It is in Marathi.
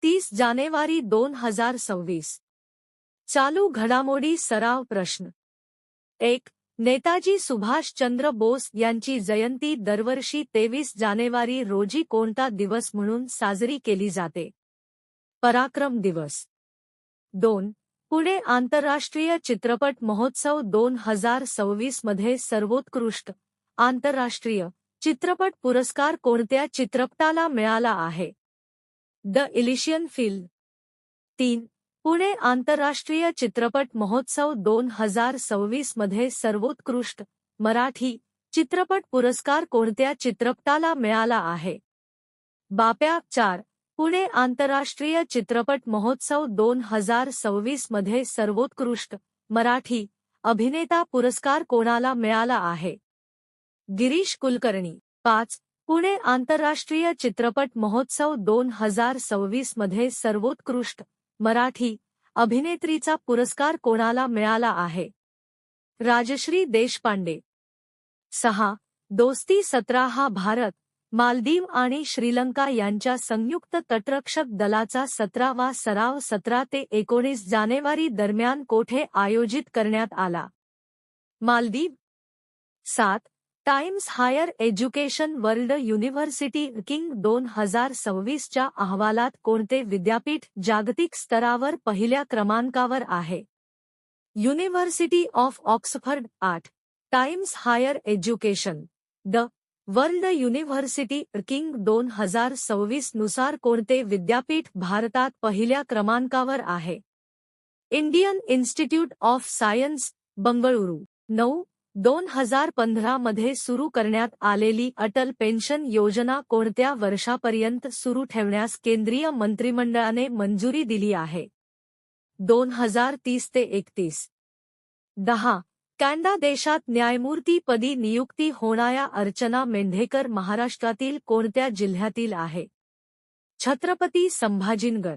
30 जानेवारी 2026. चालू घडामोडी सराव प्रश्न 1. नेताजी सुभाषचंद्र बोस यांची जयंती दरवर्षी 23 जानेवारी रोजी कोणता दिवस म्हणून साजरी केली जाते? पराक्रम दिवस. 2. पुणे आंतरराष्ट्रीय चित्रपट महोत्सव 2026 मध्ये सर्वोत्कृष्ट आंतरराष्ट्रीय चित्रपट पुरस्कार कोणत्या चित्रपटाला मिळाला आहे? The इलिशियन film. 3. पुणे आंतरराष्ट्रीय चित्रपट महोत्सव 2026 मध्ये सर्वोत्कृष्ट मराठी चित्रपट पुरस्कार कोणत्या चित्रपटाला मिळाला आहे? बाप्या. 4. पुणे आंतरराष्ट्रीय चित्रपट महोत्सव 2026 मध्ये सर्वोत्कृष्ट मराठी अभिनेता पुरस्कार कोणाला मिळाला आहे? गिरीश कुलकर्णी. 5. पुणे आंतरराष्ट्रीय चित्रपट महोत्सव 2026 मध्ये सर्वोत्कृष्ट मराठी अभिनेत्रीचा पुरस्कार कोणाला मिळाला आहे? राजश्री देशपांडे. 6. दोस्ती 17 हा भारत, मालदीव आणि श्रीलंका यांच्या संयुक्त तटरक्षक दलाचा 17वा सराव 17 ते 19 जानेवारी दरम्यान कोठे आयोजित करण्यात आला? Maldives. 7. Times Higher Education World University ranking 2026 च्या अहवालात कोणते विद्यापीठ जागतिक स्तरावर पहिल्या क्रमांकावर आहे? University of Oxford. 8. Times Higher Education the World University ranking 2026 नुसार कोणते विद्यापीठ भारतात पहिल्या क्रमांकावर आहे? Indian Institute of Science, Bengaluru. 9. 2015 मध्ये सुरू करण्यात आलेली अटल पेन्शन योजना कोणत्या वर्षापर्यंत सुरू ठेवण्यास केंद्रीय मंत्रिमंडळाने मंजुरी दिली आहे? 2030 ते 31. 10. कॅनडा देशात न्यायमूर्तीपदी नियुक्ती होणाऱ्या अर्चना मेंढेकर महाराष्ट्रातील कोणत्या जिल्ह्यातील आहे? छत्रपती संभाजीनगर.